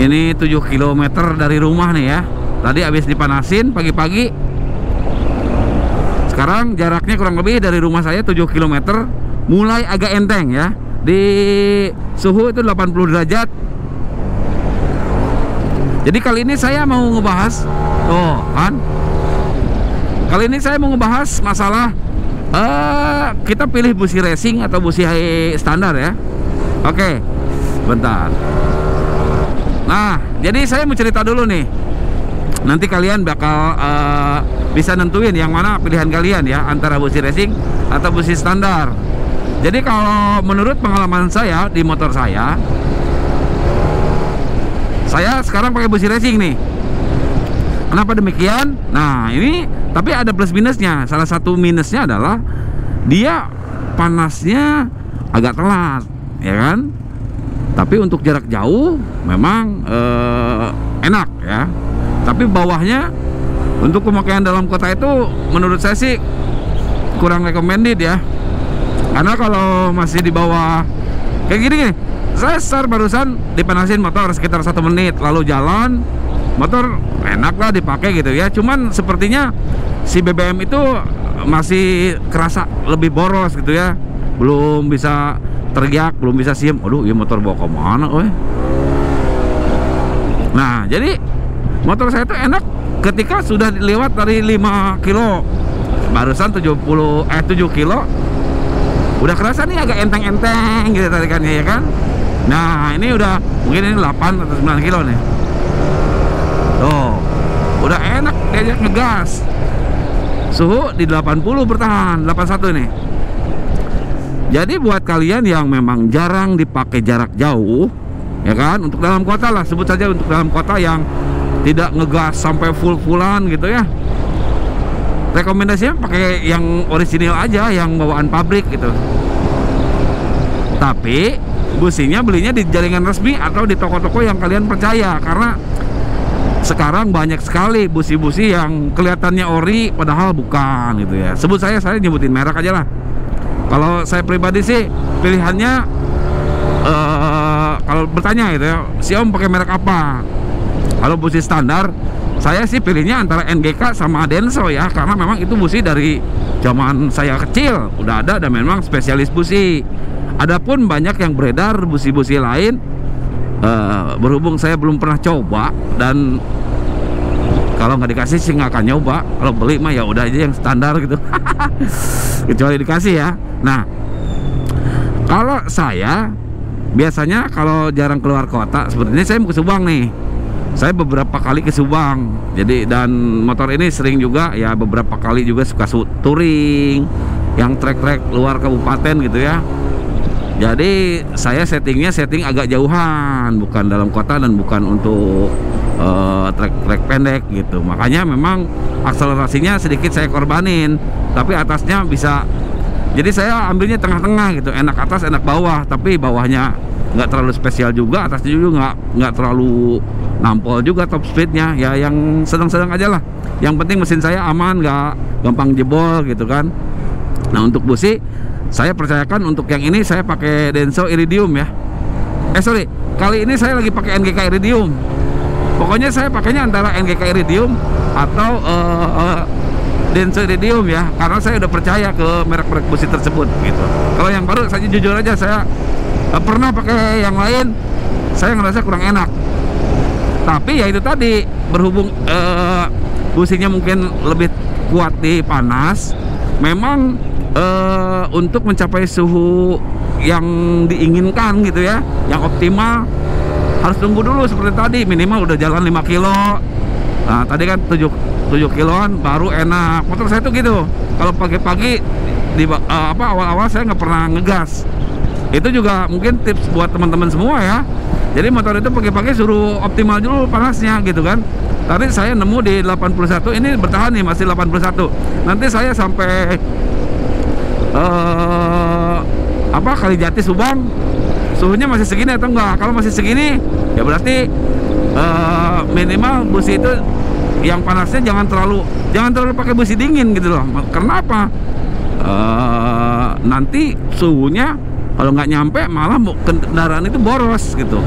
Ini 7 km dari rumah nih ya. Tadi habis dipanasin pagi-pagi. Sekarang jaraknya kurang lebih dari rumah saya 7 km. Mulai agak enteng ya. Di suhu itu 80 derajat. Jadi kali ini saya mau ngebahas, kan? Kali ini saya mau ngebahas masalah kita pilih busi racing atau busi standar ya. Oke, bentar. Nah, jadi saya mau cerita dulu nih. Nanti kalian bakal bisa nentuin yang mana pilihan kalian ya, antara busi racing atau busi standar. Jadi kalau menurut pengalaman saya di motor saya sekarang pakai busi racing nih. Kenapa demikian? Nah, ini tapi ada plus minusnya. Salah satu minusnya adalah dia panasnya agak telat, ya kan? Tapi untuk jarak jauh memang enak ya. Tapi bawahnya untuk pemakaian dalam kota itu menurut saya sih kurang recommended ya. Karena kalau masih di bawah kayak gini, saya start barusan dipanasin motor sekitar 1 menit, lalu jalan, motor enak lah dipakai gitu ya. Cuman sepertinya si BBM itu masih kerasa lebih boros gitu ya. Belum bisa teriak, belum bisa siem. Aduh, ya motor bawa kemana Nah, jadi motor saya itu enak ketika sudah lewat dari 5 kilo. Barusan 7 kilo udah kerasa nih agak enteng-enteng gitu tarikannya ya kan. Nah, ini udah mungkin ini 8 atau 9 kilo nih. Tuh, udah enak diajak ngegas. Suhu di 80 bertahan, 81 nih. Jadi buat kalian yang memang jarang dipakai jarak jauh, ya kan, untuk dalam kota lah, sebut saja untuk dalam kota yang tidak ngegas sampai full-fullan gitu ya. Rekomendasinya pakai yang orisinil aja, yang bawaan pabrik gitu. Tapi businya belinya di jaringan resmi atau di toko-toko yang kalian percaya, karena sekarang banyak sekali busi-busi yang kelihatannya ori padahal bukan gitu ya. Sebut saya nyebutin merek aja lah. Kalau saya pribadi sih pilihannya kalau bertanya gitu ya, si Om pakai merek apa? Kalau busi standar saya sih pilihnya antara NGK sama Denso ya, karena memang itu busi dari zaman saya kecil udah ada dan memang spesialis busi. Adapun banyak yang beredar busi-busi lain, berhubung saya belum pernah coba dan kalau nggak dikasih sih nggak akan nyoba. Kalau beli mah ya udah aja yang standar gitu. Kecuali dikasih ya. Nah, kalau saya biasanya kalau jarang keluar kota seperti ini, saya mau ke Subang nih. Saya beberapa kali ke Subang. Jadi dan motor ini sering juga ya, beberapa kali juga suka touring yang trek-trek luar kabupaten gitu ya. Jadi saya setting agak jauhan, bukan dalam kota dan bukan untuk trek-trek pendek gitu. Makanya memang akselerasinya sedikit saya korbanin, tapi atasnya bisa. Jadi saya ambilnya tengah-tengah gitu, enak atas enak bawah, tapi bawahnya nggak terlalu spesial juga, atasnya juga nggak terlalu nampol juga top speednya ya, yang sedang-sedang aja lah. Yang penting mesin saya aman, nggak gampang jebol gitu kan. Nah, untuk busi saya percayakan untuk yang ini saya pakai Denso Iridium ya. Sorry, kali ini saya lagi pakai NGK Iridium. Pokoknya saya pakainya antara NGK Iridium atau Denso Iridium ya, karena saya udah percaya ke merek-merek busi tersebut gitu. Kalau yang baru saya jujur aja, saya pernah pakai yang lain, saya ngerasa kurang enak. Tapi ya itu tadi, berhubung businya mungkin lebih kuat di panas, memang untuk mencapai suhu yang diinginkan gitu ya, yang optimal, harus tunggu dulu seperti tadi, minimal udah jalan 5 kilo. Nah, tadi kan 7 kiloan baru enak. Motor saya tuh gitu. Kalau pagi-pagi di awal-awal saya nggak pernah ngegas. Itu juga mungkin tips buat teman-teman semua ya. Jadi motor itu pagi-pagi suruh optimal dulu panasnya gitu kan. Tadi saya nemu di 81, ini bertahan nih masih 81. Nanti saya sampai Kalijati Subang, suhunya masih segini atau enggak? Kalau masih segini ya berarti minimal busi itu yang panasnya jangan terlalu pakai busi dingin gitu loh. Kenapa? Nanti suhunya Kalau nggak nyampe malah kendaraan itu boros gitu.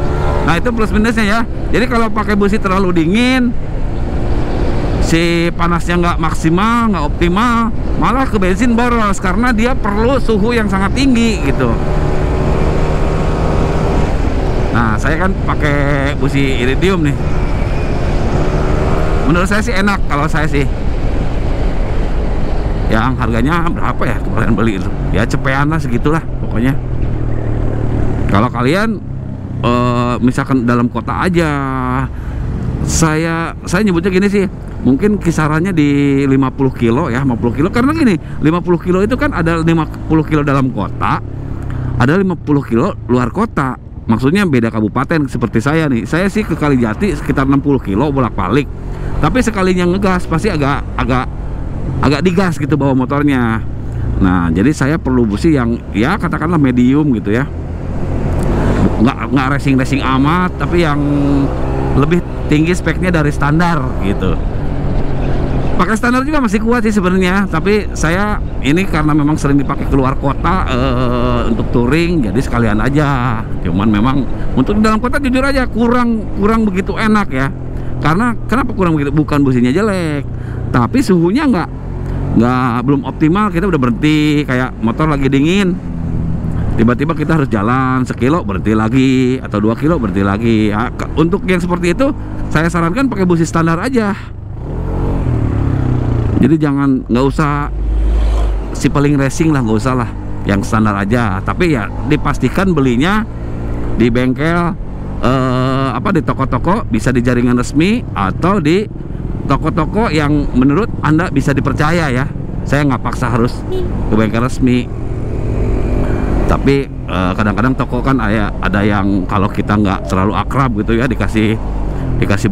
Nah itu plus minusnya ya. Jadi kalau pakai busi terlalu dingin, si panasnya nggak maksimal, nggak optimal, malah ke bensin boros karena dia perlu suhu yang sangat tinggi gitu. Nah saya kan pakai busi iridium nih. Menurut saya sih enak kalau saya sih. Yang harganya berapa ya kemarin beli itu? Ya cepean lah segitulah pokoknya. Kalau kalian misalkan dalam kota aja, saya nyebutnya gini sih, mungkin kisarannya di 50 kilo ya, 50 kilo karena gini, 50 kilo itu kan ada 50 kilo dalam kota, ada 50 kilo luar kota. Maksudnya beda kabupaten seperti saya nih. Saya sih ke Kalijati sekitar 60 kilo bolak-balik. Tapi sekalinya ngegas pasti agak digas gitu bawa motornya. Nah, jadi saya perlu busi yang ya katakanlah medium gitu ya. Nggak racing amat, tapi yang lebih tinggi speknya dari standar gitu. Pakai standar juga masih kuat sih sebenarnya, tapi saya ini karena memang sering dipakai keluar kota untuk touring, jadi sekalian aja. Cuman memang untuk di dalam kota jujur aja kurang begitu enak ya. Karena kenapa kurang begitu? Bukan businya jelek, tapi suhunya belum optimal. Kita udah berhenti, kayak motor lagi dingin, tiba-tiba kita harus jalan sekilo berhenti lagi, atau 2 kilo berhenti lagi ya. Untuk yang seperti itu saya sarankan pakai busi standar aja. Jadi nggak usah si paling racing lah, nggak usah lah, yang standar aja. Tapi ya dipastikan belinya di bengkel di toko-toko bisa di jaringan resmi atau di toko-toko yang menurut Anda bisa dipercaya ya. Saya nggak paksa harus ke bengkel resmi. Tapi kadang-kadang toko kan ada yang kalau kita nggak terlalu akrab gitu ya, dikasih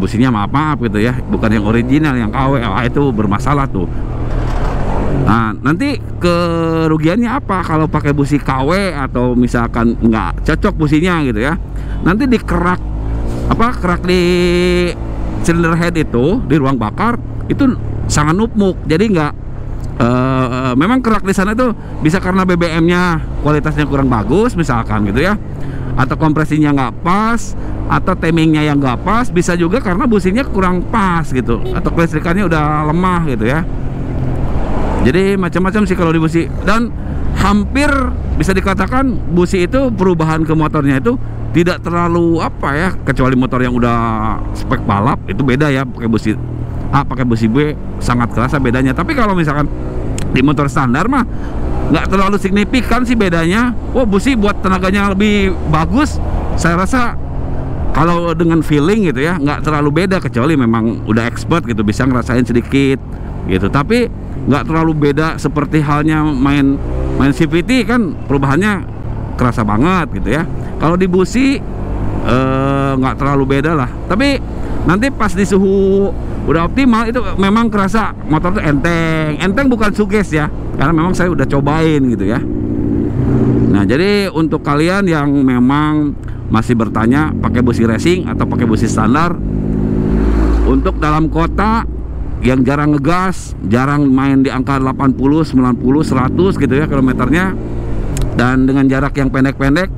businya maaf gitu ya, bukan yang original, yang KW, itu bermasalah tuh. Nah nanti kerugiannya apa kalau pakai busi KW atau misalkan nggak cocok businya gitu ya, nanti kerak di cylinder head itu, di ruang bakar itu sangat numuk. Jadi nggak memang kerak di sana itu bisa karena BBM-nya kualitasnya kurang bagus misalkan gitu ya, atau kompresinya nggak pas, atau timingnya yang nggak pas. Bisa juga karena businya kurang pas gitu, atau kelistrikannya udah lemah gitu ya. Jadi macam-macam sih kalau di busi. Dan hampir bisa dikatakan busi itu perubahan ke motornya itu tidak terlalu kecuali motor yang udah spek balap itu beda ya, pakai busi A pakai busi B sangat kerasa bedanya. Tapi kalau misalkan di motor standar mah nggak terlalu signifikan sih bedanya. Busi buat tenaganya lebih bagus, saya rasa kalau dengan feeling gitu ya nggak terlalu beda, kecuali memang udah expert gitu bisa ngerasain sedikit gitu. Tapi nggak terlalu beda seperti halnya main CVT kan, perubahannya kerasa banget gitu ya. Kalau di busi nggak terlalu beda lah. Tapi nanti pas di suhu udah optimal itu memang kerasa motor tuh enteng bukan suges ya, karena memang saya udah cobain gitu ya. Nah jadi untuk kalian yang memang masih bertanya pakai busi racing atau pakai busi standar, untuk dalam kota yang jarang ngegas, jarang main di angka 80, 90, 100 gitu ya kilometernya, dan dengan jarak yang pendek-pendek,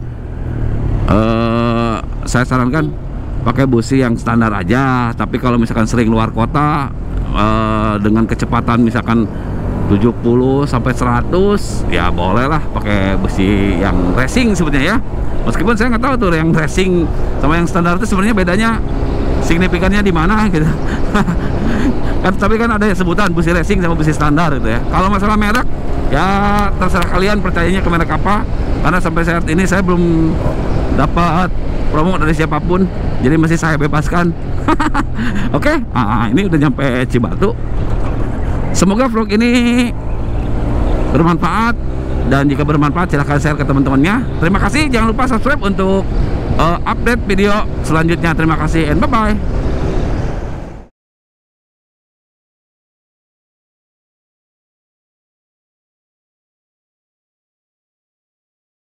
saya sarankan pakai busi yang standar aja. Tapi kalau misalkan sering luar kota dengan kecepatan misalkan 70 sampai 100 ya bolehlah pakai busi yang racing sebenarnya ya. Meskipun saya nggak tahu tuh yang racing sama yang standar itu sebenarnya bedanya signifikannya di mana gitu. Kan tapi kan ada sebutan busi racing sama busi standar gitu ya. Kalau masalah merek ya terserah kalian percayanya ke merek apa, karena sampai saat ini saya belum dapat promo dari siapapun, jadi masih saya bebaskan. Oke, ini udah nyampe Cibatu. Semoga vlog ini bermanfaat, dan jika bermanfaat silahkan share ke teman-temannya. Terima kasih, jangan lupa subscribe untuk update video selanjutnya. Terima kasih and bye bye.